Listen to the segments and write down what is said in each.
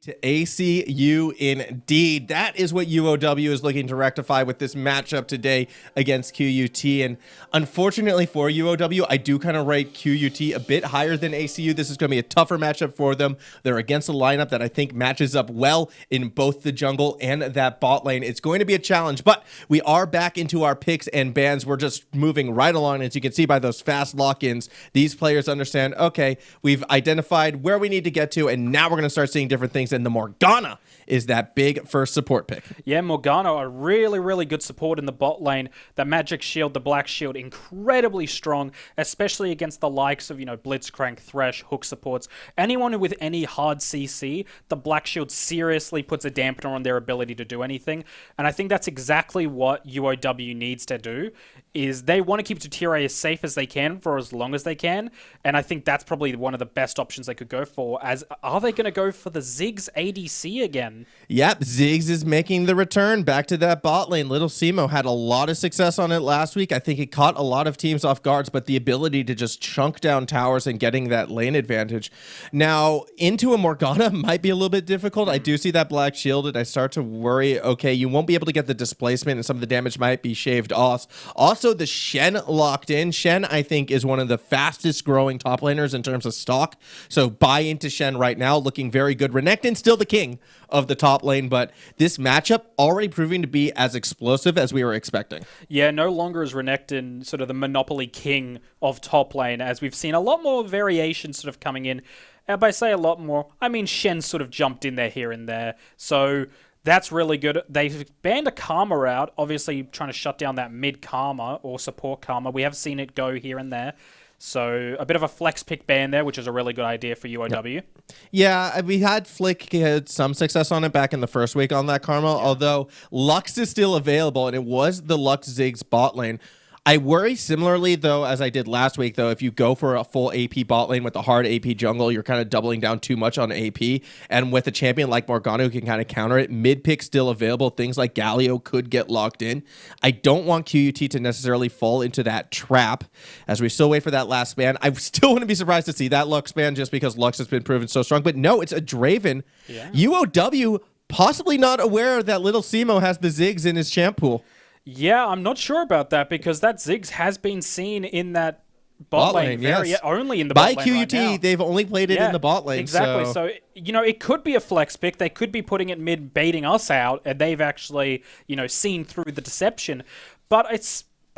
To ACU indeed. That is what UOW is looking to rectify with this matchup today against QUT. And unfortunately for UOW, I do kind of rate QUT a bit higher than ACU. This is going to be a tougher matchup for them. They're against a lineup that I think matches up well in both the jungle and that bot lane. It's going to be a challenge, but we are back into our picks and bans. We're just moving right along. As you can see by those fast lock-ins, these players understand, okay, we've identified where we need to get to, and now we're going to start seeing different things. And the Morgana is that big first support pick. Yeah, Morgana, a really, really good support in the bot lane. The Magic Shield, the Black Shield, incredibly strong, especially against the likes of, Blitzcrank, Thresh, Hook supports. Anyone with any hard CC, the Black Shield seriously puts a dampener on their ability to do anything. And I think that's exactly what UOW needs to do, is they want to keep Totiri as safe as they can for as long as they can. And I think that's probably one of the best options they could go for. Are they going to go for the Ziggs ADC again? Yep, Ziggs is making the return back to that bot lane. Little Simo had a lot of success on it last week. I think it caught a lot of teams off guards, but the ability to just chunk down towers and getting that lane advantage. Now, into a Morgana might be a little bit difficult. I do see that Black Shield, and I start to worry, okay, you won't be able to get the displacement, and some of the damage might be shaved off. Also, the Shen locked in. Shen, I think, is one of the fastest growing top laners in terms of stock. So buy into Shen right now, looking very good. Renekton still the king of the top lane, but this matchup already proving to be as explosive as we were expecting. Yeah, no longer is Renekton sort of the monopoly king of top lane, as we've seen a lot more variations sort of coming in. And by say a lot more, I mean Shen sort of jumped in there here and there. So that's really good. They've banned a Karma out, obviously trying to shut down that mid Karma or support Karma. We have seen it go here and there. So a bit of a flex pick ban there, which is a really good idea for UOW. Yeah, we had Flick had some success on it back in the first week on that Karma, although Lux is still available, and it was the Lux Ziggs bot lane. I worry similarly, though, as I did last week, though, if you go for a full AP bot lane with a hard AP jungle, you're kind of doubling down too much on AP. And with a champion like Morgana who can kind of counter it, mid pick still available. Things like Galio could get locked in. I don't want QUT to necessarily fall into that trap as we still wait for that last ban. I still wouldn't be surprised to see that Lux ban just because Lux has been proven so strong. But no, it's a Draven. Yeah. UOW possibly not aware that Little Simo has the Ziggs in his champ pool. Yeah, I'm not sure about that because that Ziggs has been seen in that bot lane yes. Only in the bot lane QUT, right now. They've only played it in the bot lane. Exactly. So, it could be a flex pick. They could be putting it mid, baiting us out, and they've actually, seen through the deception. But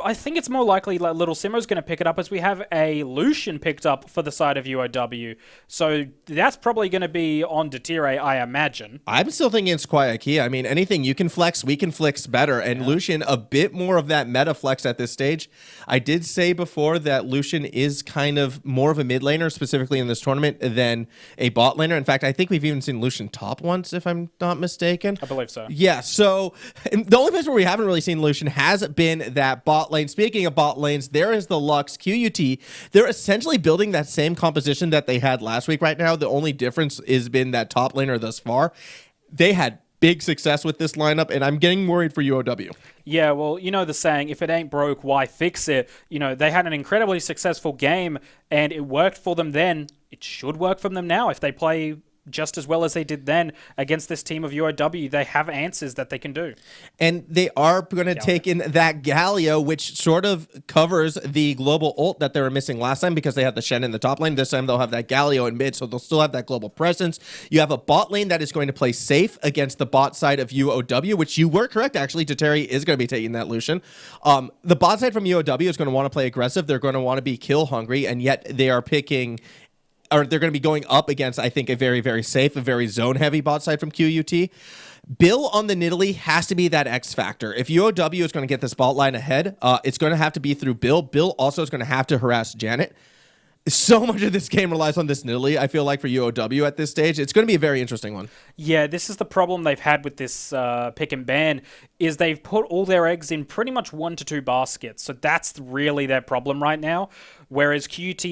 I think it's more likely that Little Simo's going to pick it up as we have a Lucian picked up for the side of UOW. So that's probably going to be on Totiri, I imagine. I'm still thinking it's quite a key. I mean, anything you can flex, we can flex better. And Lucian, a bit more of that meta flex at this stage. I did say before that Lucian is kind of more of a mid laner, specifically in this tournament, than a bot laner. In fact, I think we've even seen Lucian top once, if I'm not mistaken. I believe so. Yeah, so the only place where we haven't really seen Lucian has been that bot lane. Speaking of bot lanes, there is the Lux QUT. They're essentially building that same composition that they had last week right now. The only difference has been that top laner thus far. They had big success with this lineup, and I'm getting worried for UOW. Yeah, well, the saying, if it ain't broke, why fix it? They had an incredibly successful game, and it worked for them then. It should work for them now if they play just as well as they did then against this team of UOW. They have answers that they can do. And they are going to take in that Galio, which sort of covers the global ult that they were missing last time because they had the Shen in the top lane. This time they'll have that Galio in mid, so they'll still have that global presence. You have a bot lane that is going to play safe against the bot side of UOW, which you were correct, actually. Totiri is going to be taking that Lucian. The bot side from UOW is going to want to play aggressive. They're going to want to be kill hungry, and yet they are picking... or they're going to be going up against, I think, a very, very safe, a very zone-heavy bot side from QUT. Bill on the Nidalee has to be that X factor. If UOW is going to get the spotlight ahead, it's going to have to be through Bill. Bill also is going to have to harass Janet. So much of this game relies on this Nidalee, I feel like, for UOW at this stage. It's going to be a very interesting one. Yeah, this is the problem they've had with this pick and ban, is they've put all their eggs in pretty much 1 to 2 baskets. So that's really their problem right now. Whereas QUT,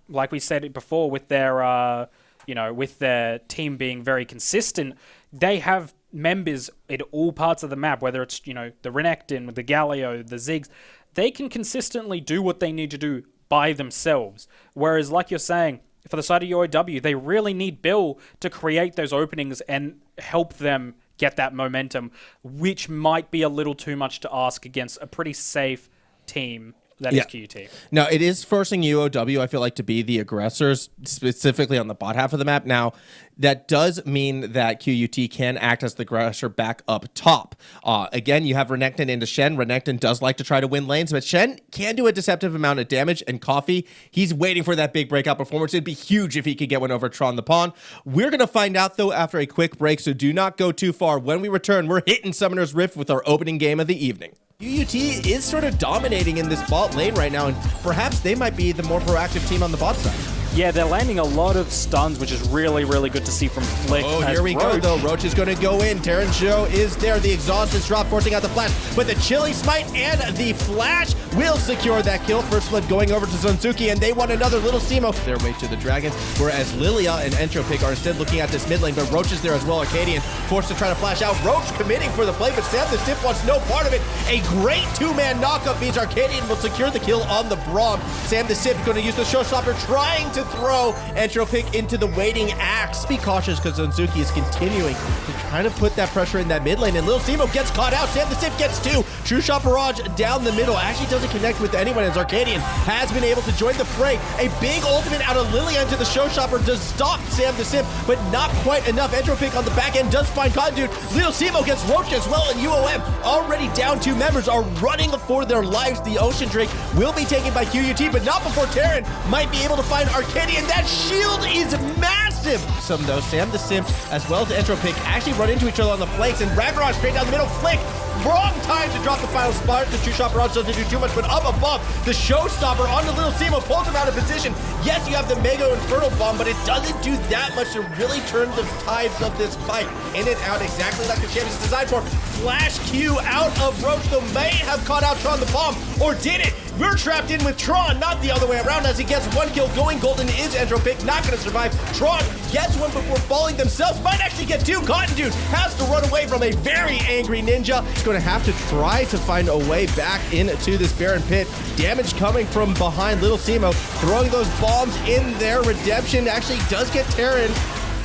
like we said before, with their with their team being very consistent, they have members in all parts of the map, whether it's the Renekton, the Galio, the Ziggs. They can consistently do what they need to do by themselves. Whereas, like you're saying, for the side of UOW, they really need Bill to create those openings and help them get that momentum, which might be a little too much to ask against a pretty safe team that is QUT. Now, it is forcing UOW, I feel like, to be the aggressors, specifically on the bot half of the map. Now, that does mean that QUT can act as the aggressor back up top. Again, you have Renekton into Shen. Renekton does like to try to win lanes, but Shen can do a deceptive amount of damage, and Coffee, he's waiting for that big breakout performance. It'd be huge if he could get one over Tron the Pawn. We're going to find out, though, after a quick break, so do not go too far. When we return, we're hitting Summoner's Rift with our opening game of the evening. QUT is sort of dominating in this bot lane right now, and perhaps they might be the more proactive team on the bot side. Yeah, they're landing a lot of stuns, which is really, really good to see from Flick. Oh, here we go, though. Roach is going to go in. Terran Show is there. The exhaust is dropped, forcing out the flash. But the Chili Smite and the flash will secure that kill. First blood going over to Zonzuki, and they want another Little Simo their way to the dragon, whereas Lilia and Entropic are instead looking at this mid lane, but Roach is there as well. Arcadian forced to try to flash out. Roach committing for the play, but Sam the Sip wants no part of it. A great two-man knockup means Arcadian will secure the kill on the Braum. Sam the Sip going to use the showstopper, trying to throw Entropic into the waiting axe. Be cautious because Zonzuki is continuing to try to put that pressure in that mid lane, and Lil Simo gets caught out. Sam the Sip gets two. True Shot Barrage down the middle. Actually doesn't connect with anyone as Arcadian has been able to join the fray. A big ultimate out of Lilia into the showstopper does stop Sam the Sip, but not quite enough. Entropic on the back end does find Condude. Lil Simo gets Roach as well, and UOM already down 2 members are running for their lives. The Ocean Drake will be taken by QUT, but not before Terran might be able to find Arcadian. That shield is massive. Some though, Sam the Simp as well as Entropic actually run into each other on the flanks, and Ragnarok straight down the middle. Flick, wrong time to drop the final spot. The two-shot barrage doesn't do too much, but up above, the showstopper onto Little Simo pulls him out of position. Yes, you have the Mega Infernal Bomb, but it doesn't do that much to really turn the tides of this fight. In and out exactly like the champion is designed for. Flash Q out of Roach, though may have caught out Tron the Bomb, or did it? We're trapped in with Tron, not the other way around, as he gets one kill. Going golden is Entropic, not going to survive. Tron gets one before falling themselves, might actually get two. Cotton Dude has to run away from a very angry ninja. He's going to have to try to find a way back into this Baron Pit. Damage coming from behind. Little Simo throwing those bombs in there. Redemption actually does get Terran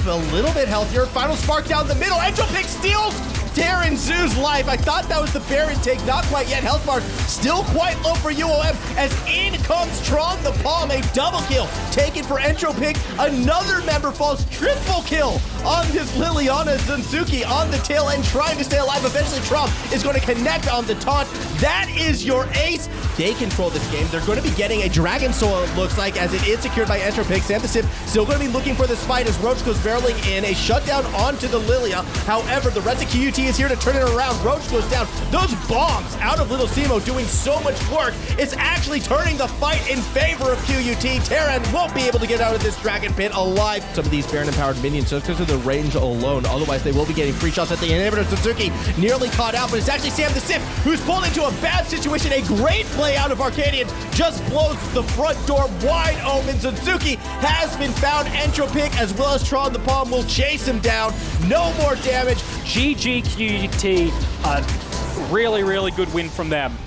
a little bit healthier. Final spark down the middle. Entropic steals Terran Zoo's life. I thought that was the Baron take, not quite yet. Health bar still quite low for UOM as in comes Tron the Palm, a double kill taken for Entropic. Another member falls, triple kill on this Liliana. Zonzuki on the tail end trying to stay alive. Eventually Tron is going to connect on the taunt. That is your ace. They control this game. They're going to be getting a Dragon Soul, it looks like, as it is secured by Entropic. Sam the Sip still going to be looking for this fight as Roach goes barreling in. A shutdown onto the Lilia. However, the rest of QUT is here to turn it around. Roach goes down. Those bombs out of Little Simo doing so much work. It's actually turning the fight in favor of QUT. Terran won't be able to get out of this Dragon Pit alive. Some of these Baron-empowered minions, just because of the range alone. Otherwise, they will be getting free shots at the inhibitor. Suzuki nearly caught out, but it's actually Sam the Sip who's pulled into a bad situation. A great play out of Arcadian. Just blows the front door wide open. Suzuki has been found. Entropic as well as Tron the Palm will chase him down. No more damage. GG QUT, a really, really good win from them.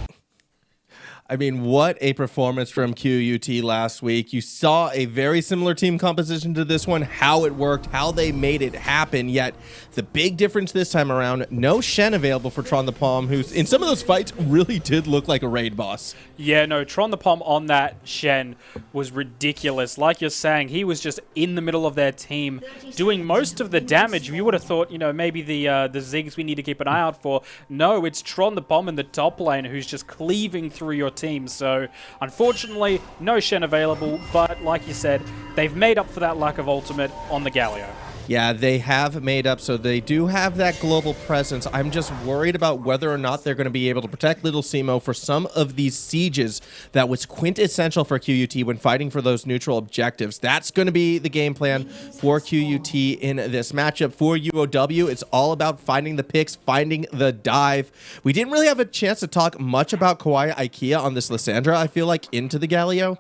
I mean, what a performance from QUT last week. You saw a very similar team composition to this one, how it worked, how they made it happen, yet the big difference this time around, no Shen available for Tron the Palm, who's in some of those fights really did look like a raid boss. Yeah, no, Tron the Palm on that Shen was ridiculous. Like you're saying, he was just in the middle of their team doing most of the damage. You would have thought, you know, maybe the Ziggs we need to keep an eye out for. No, it's Tron the Palm in the top lane who's just cleaving through your team. So unfortunately, no Shen available, but like you said, they've made up for that lack of ultimate on the Galio. Yeah, they have made up, so they do have that global presence. I'm just worried about whether or not they're going to be able to protect Little Simo for some of these sieges that was quintessential for QUT when fighting for those neutral objectives. That's going to be the game plan for QUT in this matchup. For UOW, it's all about finding the picks, finding the dive. We didn't really have a chance to talk much about Kawaii Ikea on this Lysandra, I feel like, into the Galio.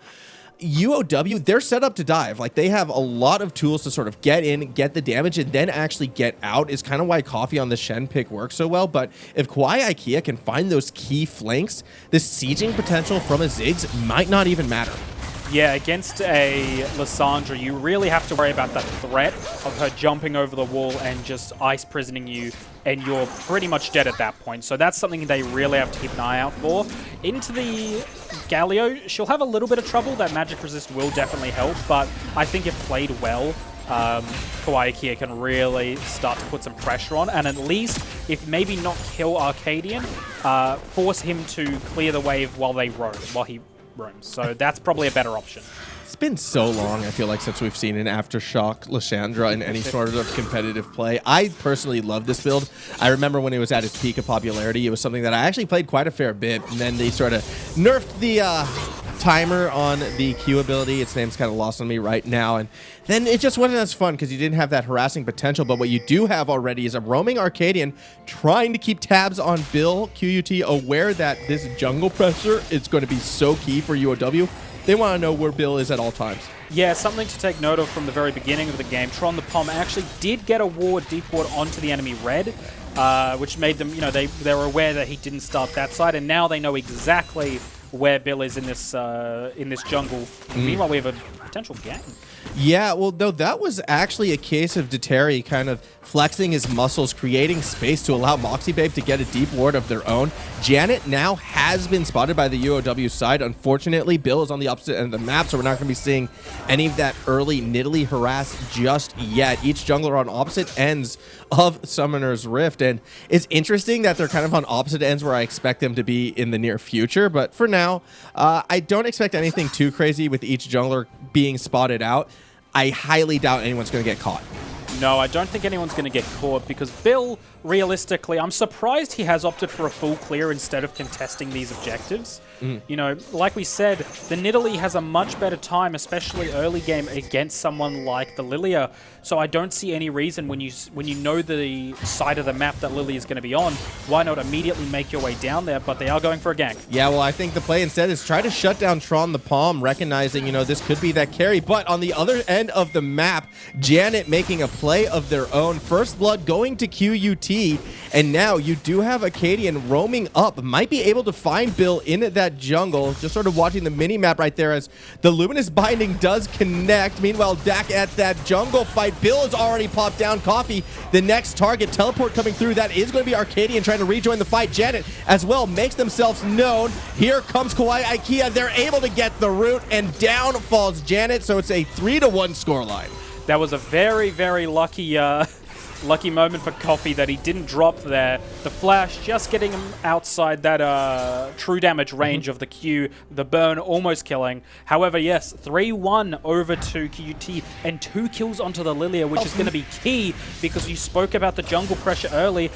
UOW, they're set up to dive. Like, they have a lot of tools to sort of get in, get the damage, and then actually get out is kind of why Coffee on the Shen pick works so well. But if Kawaii Ikea can find those key flanks, the sieging potential from a Ziggs might not even matter. Yeah, against a Lysandra, you really have to worry about that threat of her jumping over the wall and just ice prisoning you, and you're pretty much dead at that point. So that's something they really have to keep an eye out for. Into the Galio, she'll have a little bit of trouble. That magic resist will definitely help, but I think if played well, Kawaii Kia can really start to put some pressure on, and at least, if maybe not kill Arcadian, force him to clear the wave while he roams. So that's probably a better option. It's been so long, I feel like, since we've seen an Aftershock Lysandra in any sort of competitive play. I personally love this build. I remember when it was at its peak of popularity, it was something that I actually played quite a fair bit, and then they sort of nerfed the timer on the Q ability. Its name's kind of lost on me right now, and then it just wasn't as fun because you didn't have that harassing potential. But what you do have already is a roaming Arcadian trying to keep tabs on Bill. QUT aware that this jungle pressure is going to be so key for UOW. They want to know where Bill is at all times. Yeah, something to take note of from the very beginning of the game. Tron the Pom actually did get a ward, deep ward onto the enemy red, which made them, they were aware that he didn't start that side, and now they know exactly where Bill is in this jungle. Meanwhile, we have a potential gang. Yeah, well, though that was actually a case of Deteri kind of flexing his muscles, creating space to allow Moxie Babe to get a deep ward of their own. Janet now has been spotted by the UOW side. Unfortunately, Bill is on the opposite end of the map, so we're not going to be seeing any of that early Nidalee harass just yet. Each jungler on opposite ends of Summoner's Rift, and it's interesting that they're kind of on opposite ends where I expect them to be in the near future, but for now, I don't expect anything too crazy with each jungler being spotted out. I highly doubt anyone's going to get caught. No, I don't think anyone's going to get caught because Bill, realistically, I'm surprised he has opted for a full clear instead of contesting these objectives. Like we said, the Nidalee has a much better time, especially early game, against someone like the Lilia. So I don't see any reason when you know the side of the map that Lily is going to be on, why not immediately make your way down there? But they are going for a gank. Yeah, well, I think the play instead is try to shut down Tron the Palm, recognizing, this could be that carry. But on the other end of the map, Janet making a play of their own. First blood going to QUT, and now you do have Acadian roaming up. Might be able to find Bill in that jungle. Just sort of watching the mini-map right there as the Luminous Binding does connect. Meanwhile, Dak at that jungle fight. Bill has already popped down Coffee. The next target, teleport coming through. That is going to be Arcadian trying to rejoin the fight. Janet as well makes themselves known. Here comes Kawaii Ikea. They're able to get the root, and down falls Janet, so it's a 3-1 scoreline. That was a very, very lucky moment for Coffee that he didn't drop there. The flash just getting him outside that true damage range of the Q. The burn almost killing. However, yes, 3-1 over to QUT and 2 kills onto the Lilia, which is going to be key because you spoke about the jungle pressure early.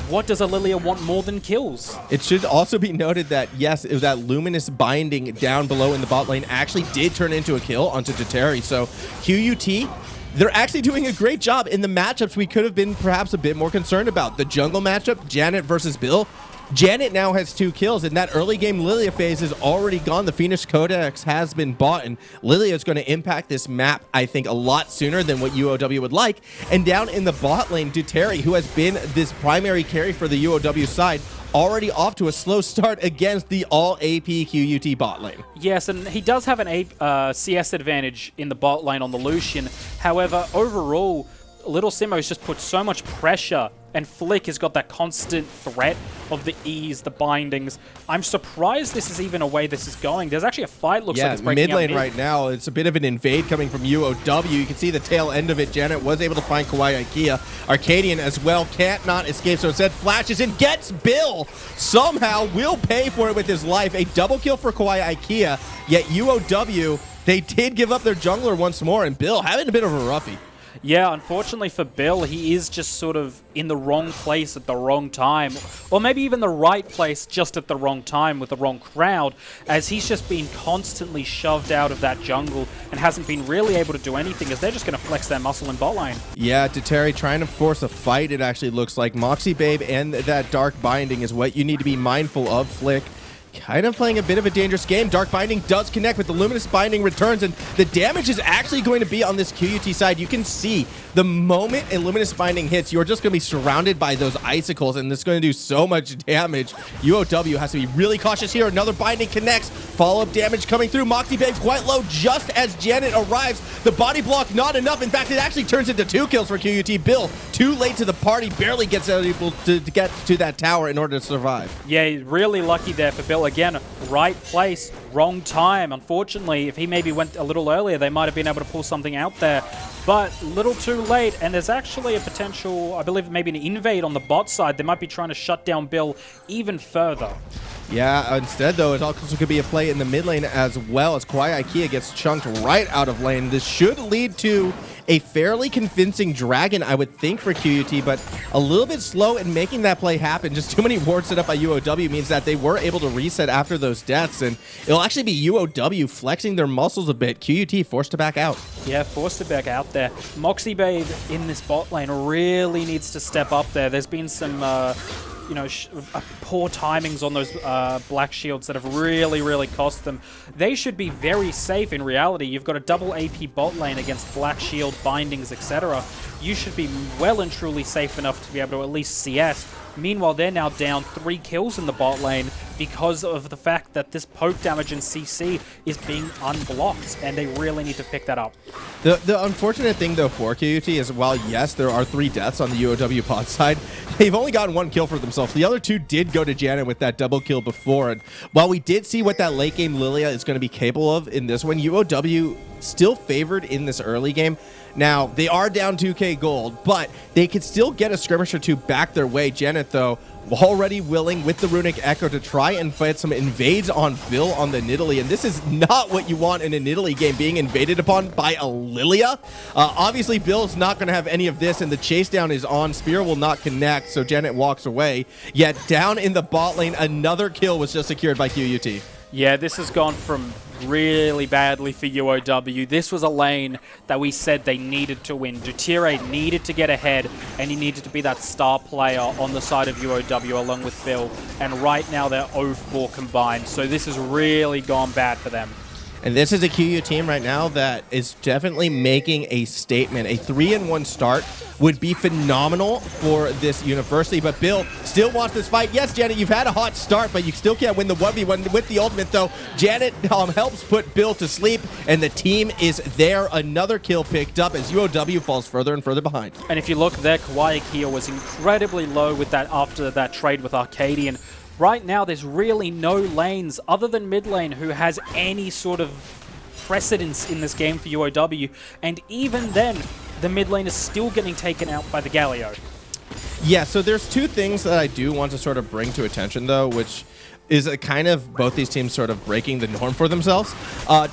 What does a Lilia want more than kills? It should also be noted that, yes, that Luminous Binding down below in the bot lane actually did turn into a kill onto Deteri. So QUT, they're actually doing a great job in the matchups we could have been perhaps a bit more concerned about. The jungle matchup, Janet versus Bill. Janet now has 2 kills, and that early game Lilia phase is already gone. The Phoenix Codex has been bought, and Lilia is going to impact this map, I think, a lot sooner than what UOW would like. And down in the bot lane, Deteri, who has been this primary carry for the UOW side, already off to a slow start against the all-AP QUT bot lane. Yes, and he does have an CS advantage in the bot lane on the Lucian. However, overall, Little Simo's just put so much pressure, and Flick has got that constant threat of the E's, the bindings. I'm surprised this is even a way this is going. There's actually a fight, looks like it's breaking mid lane right now. It's a bit of an invade coming from UOW. You can see the tail end of it. Janet was able to find Kawaii Ikea. Arcadian as well can't not escape, so instead flashes in, gets Bill. Somehow will pay for it with his life. A double kill for Kawaii Ikea, yet UOW, they did give up their jungler once more, and Bill having a bit of a roughie. Yeah, unfortunately for Bill, he is just sort of in the wrong place at the wrong time. Or maybe even the right place just at the wrong time with the wrong crowd, as he's just been constantly shoved out of that jungle and hasn't been really able to do anything, as they're just going to flex their muscle in bot lane. Yeah, Deteri trying to force a fight, it actually looks like. Moxie Babe and that Dark Binding is what you need to be mindful of. Flick kind of playing a bit of a dangerous game. Dark Binding does connect, but the Luminous Binding returns, and the damage is actually going to be on this QUT side. You can see the moment a Luminous Binding hits, you're just going to be surrounded by those icicles, and it's going to do so much damage. UOW has to be really cautious here. Another Binding connects. Follow-up damage coming through. Moxie Babe quite low just as Janet arrives. The body block not enough. In fact, it actually turns into 2 kills for QUT. Bill, too late to the party, barely gets able to get to that tower in order to survive. Yeah, really lucky there for Bill. Again, right place, wrong time. Unfortunately, if he maybe went a little earlier, they might have been able to pull something out there. But a little too late, and there's actually a potential, I believe, maybe an invade on the bot side. They might be trying to shut down Bill even further. Yeah, instead, though, it also could be a play in the mid lane as well, as Kwai Ikea gets chunked right out of lane. This should lead to a fairly convincing dragon, I would think, for QUT, but a little bit slow in making that play happen. Just too many wards set up by UOW means that they were able to reset after those deaths, and it'll actually be UOW flexing their muscles a bit. QUT forced to back out. Yeah, forced to back out there. Moxie Babe in this bot lane really needs to step up there. There's been some poor timings on those black shields that have really cost them. They should be very safe in reality. You've got a double AP bot lane against black shield, bindings, etc. You should be well and truly safe enough to be able to at least CS. Meanwhile, they're now down 3 kills in the bot lane because of the fact that this poke damage in CC is being unblocked, and they really need to pick that up. The unfortunate thing, though, for QUT is, while, yes, there are 3 deaths on the UOW bot side, they've only gotten 1 kill for themselves. The other 2 did go to Janet with that double kill before, and while we did see what that late game Lilia is going to be capable of in this one, UOW still favored in this early game. Now, they are down 2k gold, but they could still get a skirmish or 2 back their way. Janet, though, already willing with the Runic Echo to try and fight some invades on Bill on the Nidalee, and this is not what you want in a Nidalee game, being invaded upon by a Lilia. Obviously, Bill's not going to have any of this, and the chase down is on. Spear will not connect, so Janet walks away. Yet down in the bot lane, another kill was just secured by QUT. Yeah, this has gone from really badly for UOW. This was a lane that we said they needed to win. Dutire needed to get ahead, and he needed to be that star player on the side of UOW along with Bill. And right now they're 0-4 combined, so this has really gone bad for them. And this is a QU team right now that is definitely making a statement. A 3-1 start would be phenomenal for this university, but Bill still wants this fight. Yes, Janet, you've had a hot start, but you still can't win the 1v1 with the ultimate, though. Janet helps put Bill to sleep, and the team is there. Another kill picked up as UOW falls further and further behind. And if you look there, Kawaii Kia was incredibly low with that after that trade with Arcadian. Right now, there's really no lanes other than mid lane who has any sort of precedence in this game for UOW. And even then, the mid lane is still getting taken out by the Galio. Yeah, so there's 2 things that I do want to sort of bring to attention, though, which is a kind of both these teams sort of breaking the norm for themselves.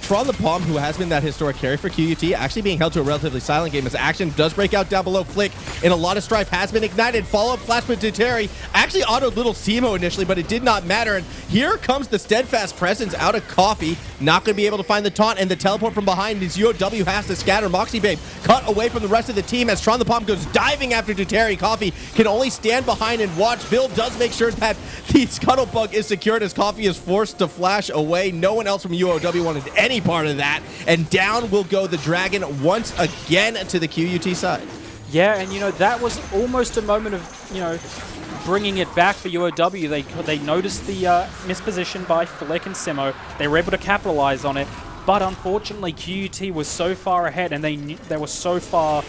Tron the Palm, who has been that historic carry for QUT, actually being held to a relatively silent game as action does break out down below. Flick, and a lot of strife has been ignited. Follow-up flashpoint to Terry. Actually autoed little Simo initially, but it did not matter. And here comes the steadfast presence out of Coffee. Not going to be able to find the taunt, and the teleport from behind as UOW has to scatter. Moxie Babe cut away from the rest of the team as Tron the Palm goes diving after Terry. Coffee can only stand behind and watch. Bill does make sure that the Scuttlebug is secured as Coffee is forced to flash away. No one else from UOW wanted any part of that, and down will go the Dragon once again to the QUT side. Yeah, and that was almost a moment of bringing it back for UOW. They noticed the misposition by Flick and Simo. They were able to capitalize on it, but unfortunately QUT was so far ahead, and they were so far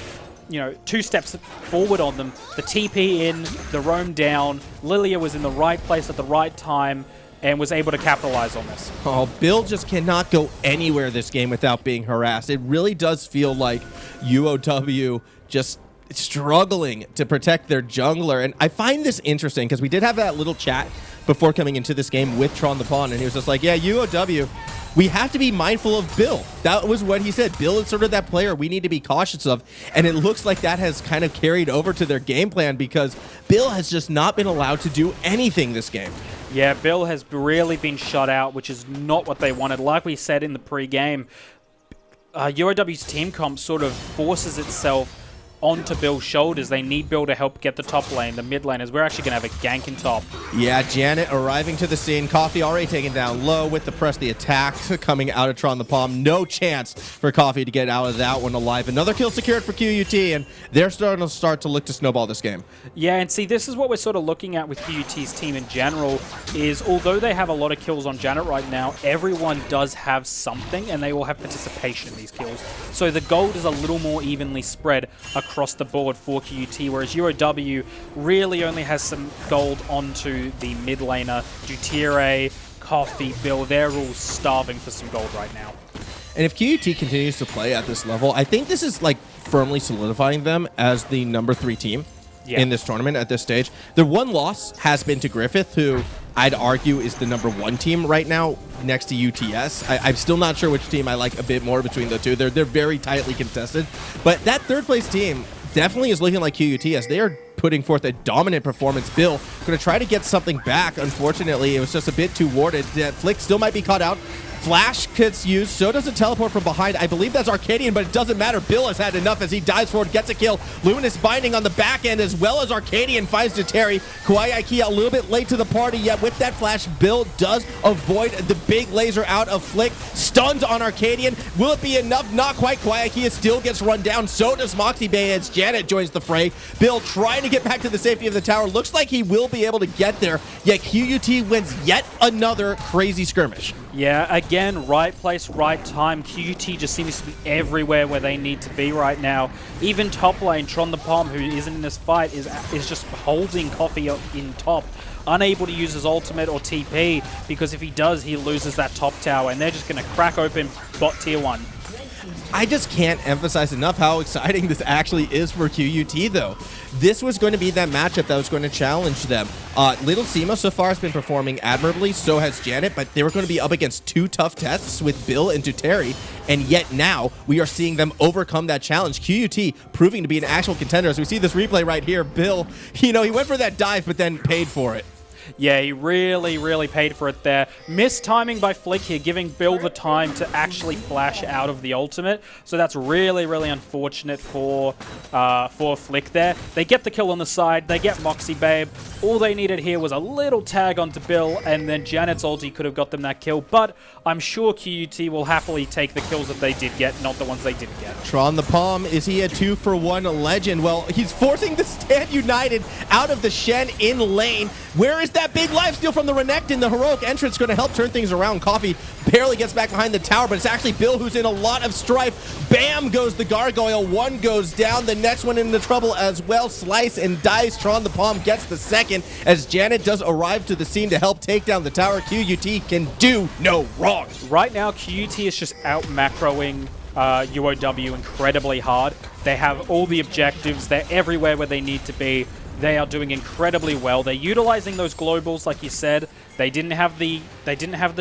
2 steps forward on them. The TP in, the roam down. Lilia was in the right place at the right time and was able to capitalize on this. Oh, Bill just cannot go anywhere this game without being harassed. It really does feel like UOW just struggling to protect their jungler. And I find this interesting because we did have that little chat before coming into this game with Tron the Pawn, and he was just like, yeah, UOW, we have to be mindful of Bill. That was what he said. Bill is sort of that player we need to be cautious of, and it looks like that has kind of carried over to their game plan because Bill has just not been allowed to do anything this game. Yeah, Bill has really been shut out, which is not what they wanted. Like we said in the pre-game, UOW's team comp sort of forces itself onto Bill's shoulders. They need Bill to help get the top lane, the mid lane, as we're actually going to have a gank in top. Yeah, Janet arriving to the scene. Coffee already taken down low with the press, the attack coming out of Tron the Palm. No chance for Coffee to get out of that one alive. Another kill secured for QUT, and they're starting to look to snowball this game. Yeah, and see, this is what we're sort of looking at with QUT's team in general, is although they have a lot of kills on Janet right now, everyone does have something, and they all have participation in these kills. So the gold is a little more evenly spread across the board for QUT, whereas UOW really only has some gold onto the mid laner. Jutire, Coffee, Bill, they're all starving for some gold right now. And if QUT continues to play at this level, I think this is like firmly solidifying them as the #3 team in this tournament at this stage. Their one loss has been to Griffith, who I'd argue is the #1 team right now next to UTS. I'm still not sure which team I like a bit more between the two. They're very tightly contested. But that third place team definitely is looking like QUT as they are putting forth a dominant performance. Bill going to try to get something back. Unfortunately, it was just a bit too warded. Flick still might be caught out. Flash gets used, so does a teleport from behind. I believe that's Arcadian, but it doesn't matter. Bill has had enough as he dives forward, gets a kill. Luminous binding on the back end as well as Arcadian finds Terry. Kawaii Ikea a little bit late to the party, yet with that flash, Bill does avoid the big laser out of Flick. Stuns on Arcadian. Will it be enough? Not quite. Kawaii Ikea still gets run down. So does Moxie Bay as Janet joins the fray. Bill trying to get back to the safety of the tower. Looks like he will be able to get there, yet QUT wins yet another crazy skirmish. Yeah, again, right place, right time. QUT just seems to be everywhere where they need to be right now. Even top lane, Tron the Palm, who isn't in this fight, is just holding Coffee up in top. Unable to use his ultimate or TP, because if he does, he loses that top tower, and they're just going to crack open bot tier 1. I just can't emphasize enough how exciting this actually is for QUT, though. This was going to be that matchup that was going to challenge them. Little Sima so far has been performing admirably, so has Janet, but they were going to be up against two tough tests with Bill and Tuteri, and yet now we are seeing them overcome that challenge. QUT proving to be an actual contender. As we see this replay right here, Bill, he went for that dive, but then paid for it. Yeah, he really, really paid for it there. Missed timing by Flick here, giving Bill the time to actually flash out of the ultimate. So that's really, really unfortunate for Flick there. They get the kill on the side. They get Moxie Babe. All they needed here was a little tag onto Bill, and then Janet's ulti could have got them that kill. But I'm sure QUT will happily take the kills that they did get, not the ones they didn't get. Tron the Palm, is he a 2-for-1 legend? Well, he's forcing the Stand United out of the Shen in lane. Where is that big lifesteal from the Renekton? The heroic entrance going to help turn things around. Coffee barely gets back behind the tower, but it's actually Bill who's in a lot of strife. Bam goes the gargoyle. One goes down. The next one into trouble as well. Slice and dice. Tron the Palm gets the second as Janet does arrive to the scene to help take down the tower. QUT can do no wrong. Right now, QUT is just out macroing UOW incredibly hard. They have all the objectives. They're everywhere where they need to be. They are doing incredibly well. They're utilizing those globals, like you said. They didn't have the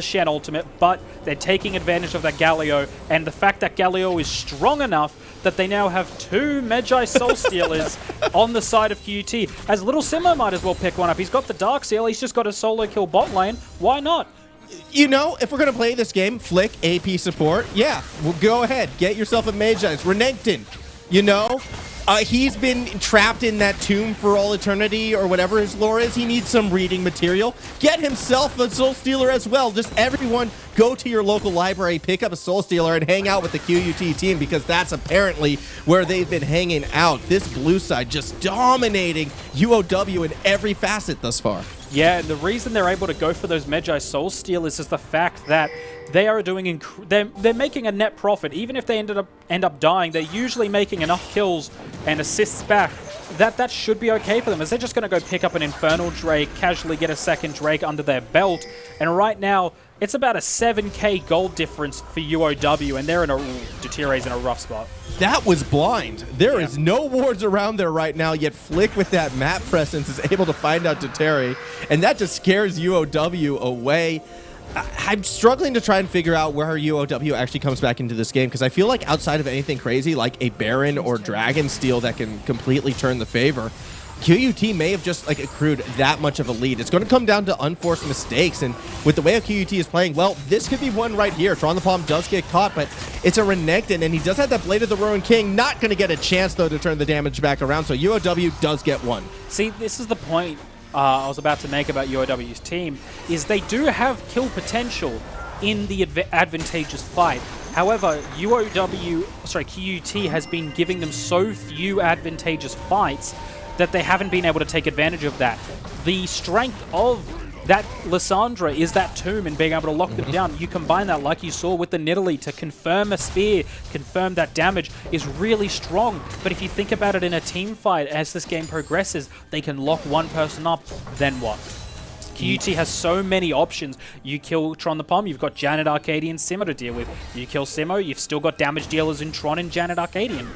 Shen ultimate, but they're taking advantage of that Galio, and the fact that Galio is strong enough that they now have two Magi Soul Stealers on the side of QUT. As Little Simo might as well pick one up. He's got the Dark Seal. He's just got a solo kill bot lane. Why not? You know, if we're going to play this game, Flick, AP support, yeah, well, go ahead. Get yourself a Magi. Renekton, you know? He's been trapped in that tomb for all eternity or whatever his lore is. He needs some reading material. Get himself a Soul Stealer as well. Just everyone go to your local library, pick up a Soul Stealer, and hang out with the QUT team because that's apparently where they've been hanging out. This blue side just dominating UOW in every facet thus far. Yeah, and the reason they're able to go for those Magi Soul Stealers is the fact that they are doing they're making a net profit. Even if they end up dying, they're usually making enough kills and assists back that should be okay for them, as they're just going to go pick up an Infernal Drake, casually get a second Drake under their belt, and right now it's about a 7k gold difference for UOW, and they're Dutire's in a rough spot. That was blind. There is no wards around there right now, yet Flick with that map presence is able to find out Dutire, and that just scares UOW away. I'm struggling to try and figure out where UOW actually comes back into this game, because I feel like outside of anything crazy like a Baron or Dragon Steel that can completely turn the favor, QUT may have just like accrued that much of a lead. It's going to come down to unforced mistakes, and with the way QUT is playing, well, this could be one right here. Tron the Palm does get caught, but it's a Renekton, and he does have that Blade of the Ruined King. Not going to get a chance, though, to turn the damage back around, so UOW does get one. See, this is the point I was about to make about UOW's team, is they do have kill potential in the advantageous fight. However, QUT has been giving them so few advantageous fights that they haven't been able to take advantage of that. The strength of that Lissandra is that tomb and being able to lock them down. You combine that, like you saw with the Nidalee, to confirm a spear, confirm that damage is really strong. But if you think about it in a team fight, as this game progresses, they can lock one person up, then what? QUT has so many options. You kill Tron the Palm, you've got Janet, Arcadian, Simo to deal with. You kill Simo, you've still got damage dealers in Tron and Janet, Arcadian.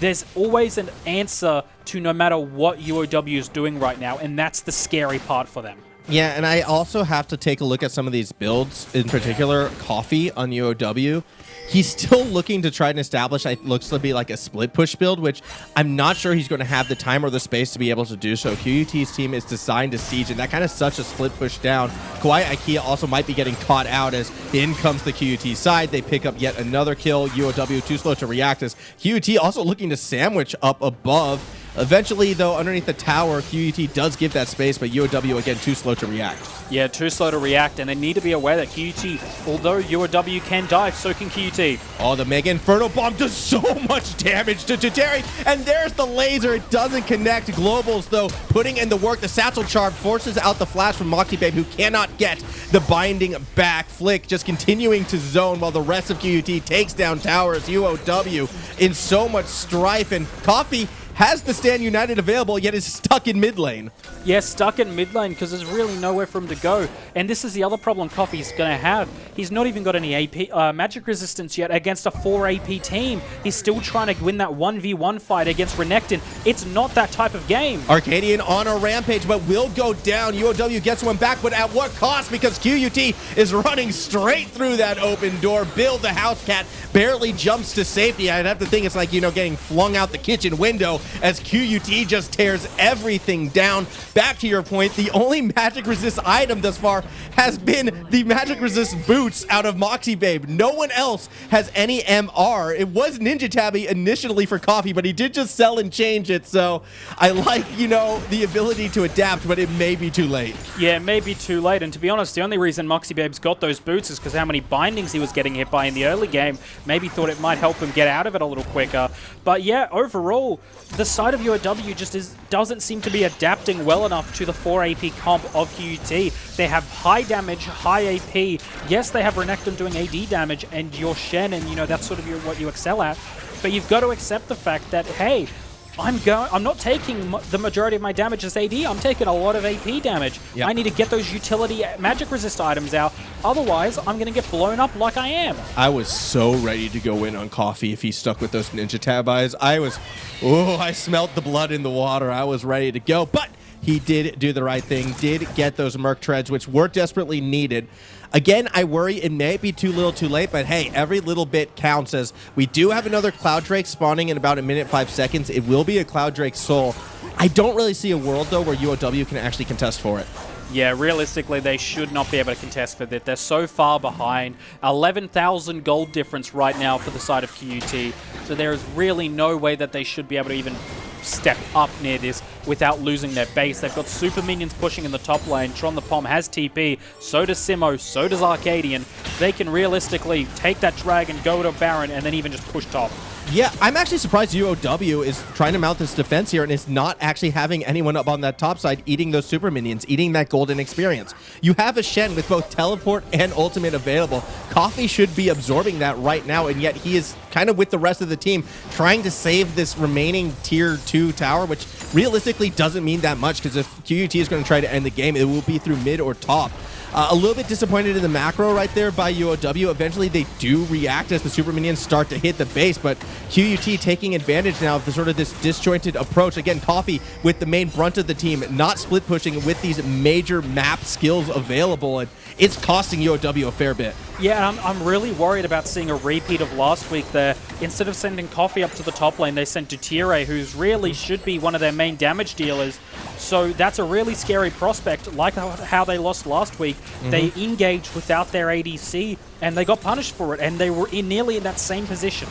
There's always an answer to no matter what UOW is doing right now, and that's the scary part for them. Yeah, and I also have to take a look at some of these builds, in particular, Coffee on UOW. He's still looking to try and establish, it looks to be like a split push build, which I'm not sure he's going to have the time or the space to be able to do so. QUT's team is designed to siege, and that kind of such a split push down. Kawaii Ikea also might be getting caught out as in comes the QUT side. They pick up yet another kill. UOW too slow to react as QUT also looking to sandwich up above. Eventually, though, underneath the tower, QUT does give that space, but UOW, again, too slow to react. Yeah, too slow to react, and they need to be aware that QUT, although UOW can dive, so can QUT. Oh, the Mega Inferno Bomb does so much damage to Tateri, and there's the laser. It doesn't connect. Globals, though, putting in the work. The Satchel Charm forces out the flash from Moxie Babe, who cannot get the binding back. Flick just continuing to zone while the rest of QUT takes down towers. UOW in so much strife, and Coffee has the Stand United available, yet is stuck in mid lane. Yeah, stuck in mid lane because there's really nowhere for him to go. And this is the other problem Coffee's going to have. He's not even got any AP magic resistance yet against a 4 AP team. He's still trying to win that 1v1 fight against Renekton. It's not that type of game. Arcadian on a rampage, but will go down. UOW gets one back, but at what cost? Because QUT is running straight through that open door. Bill, the house cat, barely jumps to safety. I'd have to think it's like, you know, getting flung out the kitchen window as QUT just tears everything down. Back to your point, the only magic resist item thus far has been the magic resist boots out of Moxie Babe. No one else has any MR. It was Ninja Tabby initially for Coffee, but he did just sell and change it, so I like, you know, the ability to adapt, but it may be too late. Yeah, it may be too late, and to be honest, the only reason Moxie Babe's got those boots is because how many bindings he was getting hit by in the early game. Maybe thought it might help him get out of it a little quicker. But yeah, overall, the side of UOW just doesn't seem to be adapting well enough to the 4 AP comp of QUT. They have high damage, high AP. Yes, they have Renekton doing AD damage and your Shen, and you know that's sort of what you excel at. But you've got to accept the fact that, hey, I'm not taking the majority of my damage as AD. I'm taking a lot of AP damage. Yep. I need to get those utility magic resist items out. Otherwise, I'm going to get blown up like I am. I was so ready to go in on Coffee if he stuck with those Ninja Tab eyes. I smelt the blood in the water. I was ready to go, but he did do the right thing, did get those Merc Treads, which were desperately needed. Again, I worry it may be too little too late, but hey, every little bit counts as we do have another Cloud Drake spawning in about 1 minute 5 seconds. It will be a Cloud Drake Soul. I don't really see a world, though, where UOW can actually contest for it. Yeah, realistically, they should not be able to contest for that. They're so far behind. 11,000 gold difference right now for the side of QUT. So there is really no way that they should be able to even step up near this without losing their base. They've got super minions pushing in the top lane. Tron the Pom has TP. So does Simo. So does Arcadian. They can realistically take that dragon, go to Baron, and then even just push top. Yeah, I'm actually surprised UOW is trying to mount this defense here and is not actually having anyone up on that top side eating those super minions, eating that golden experience. You have a Shen with both teleport and ultimate available. Coffee should be absorbing that right now, and yet he is kind of with the rest of the team trying to save this remaining tier 2 tower, which realistically doesn't mean that much because if QUT is going to try to end the game, it will be through mid or top. A little bit disappointed in the macro right there by UOW. Eventually, they do react as the super minions start to hit the base, but QUT taking advantage now of the sort of this disjointed approach. Again, Coffee with the main brunt of the team, not split pushing with these major map skills available, and it's costing UOW a fair bit. Yeah, and I'm really worried about seeing a repeat of last week that where instead of sending Coffee up to the top lane, they sent Dutire, who's really should be one of their main damage dealers. So that's a really scary prospect, like how they lost last week. They engaged without their ADC, and they got punished for it, and they were nearly in that same position.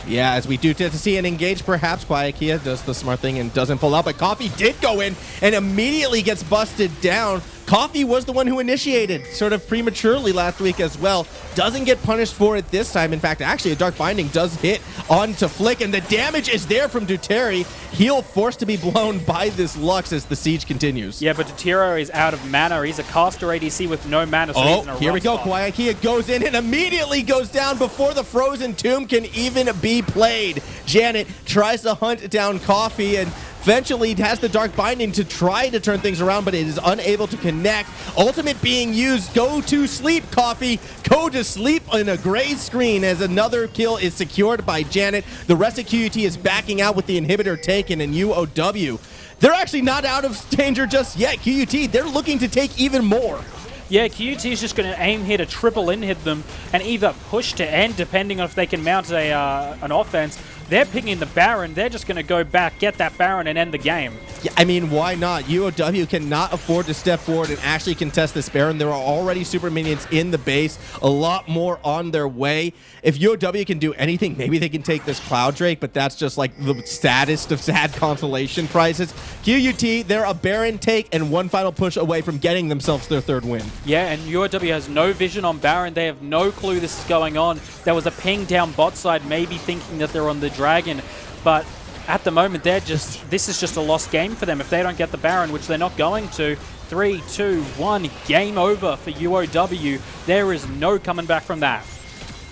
Yeah, as we do tend to see an engage, perhaps QUT does the smart thing and doesn't pull out, but Coffee did go in and immediately gets busted down. Coffee was the one who initiated sort of prematurely last week as well. Doesn't get punished for it this time. In fact, actually, a Dark Binding does hit onto Flick, and the damage is there from Duteri. Heal forced to be blown by this Lux as the siege continues. Yeah, but Dutiro is out of mana. He's a caster ADC with no mana, so he's in a here we go. spot. QUT goes in and immediately goes down before the Frozen Tomb can even be played. Janet tries to hunt down Coffee and eventually has the Dark Binding to try to turn things around, but it is unable to connect. Ultimate being used. Go to sleep, Coffee. Go to sleep on a gray screen as another kill is secured by Janet. The rest of QUT is backing out with the inhibitor taken, and UOW, they're actually not out of danger just yet. QUT, they're looking to take even more. Yeah, QUT is just going to aim here to triple in-hit them and either push to end, depending on if they can mount an offense. They're picking the Baron. They're just going to go back, get that Baron, and end the game. Yeah, I mean, why not? UOW cannot afford to step forward and actually contest this Baron. There are already super minions in the base, a lot more on their way. If UOW can do anything, maybe they can take this Cloud Drake, but that's just like the saddest of sad consolation prizes. QUT, they're a Baron take and one final push away from getting themselves their third win. Yeah, and UOW has no vision on Baron. They have no clue this is going on. There was a ping down bot side, maybe thinking that they're on the Dragon, but at the moment this is just a lost game for them if they don't get the Baron, which they're not going to. 3, 2, 1, game over for UOW. There is no coming back from that.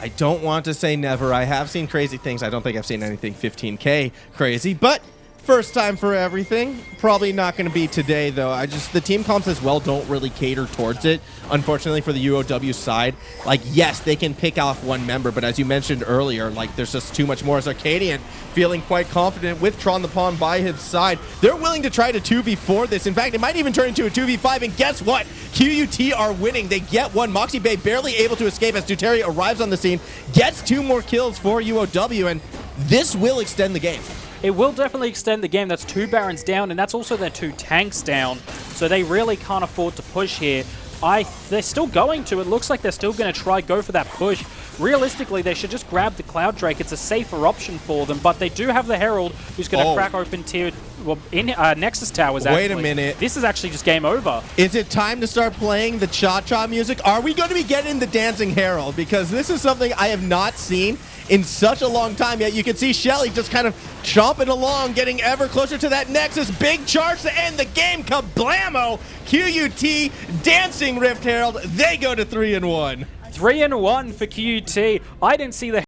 I don't want to say never. I have seen crazy things. I don't think I've seen anything 15K crazy, but first time for everything. Probably not going to be today, though. The team comps as well don't really cater towards it, unfortunately, for the UOW side. Like, yes, they can pick off one member, but as you mentioned earlier, like, there's just too much more. As Arcadian feeling quite confident with Tron the Pawn by his side, they're willing to try to 2v4 this. In fact, it might even turn into a 2v5, and guess what? QUT are winning. They get one. Moxie Bay barely able to escape as Duteri arrives on the scene, gets 2 more kills for UOW, and this will extend the game. It will definitely extend the game. That's 2 Barons down, and that's also their 2 tanks down. So they really can't afford to push here. They're still going to. It looks like they're still going to go for that push. Realistically, they should just grab the Cloud Drake. It's a safer option for them, but they do have the Herald, who's going to crack open Nexus Towers. Wait a minute. This is actually just game over. Is it time to start playing the cha-cha music? Are we going to be getting the Dancing Herald? Because this is something I have not seen in such a long time yet. You can see Shelly just kind of chomping along, getting ever closer to that Nexus. Big charge to end the game. Kablamo! QUT, Dancing Rift Herald. They go to 3-1. 3-1 for QUT. I didn't see the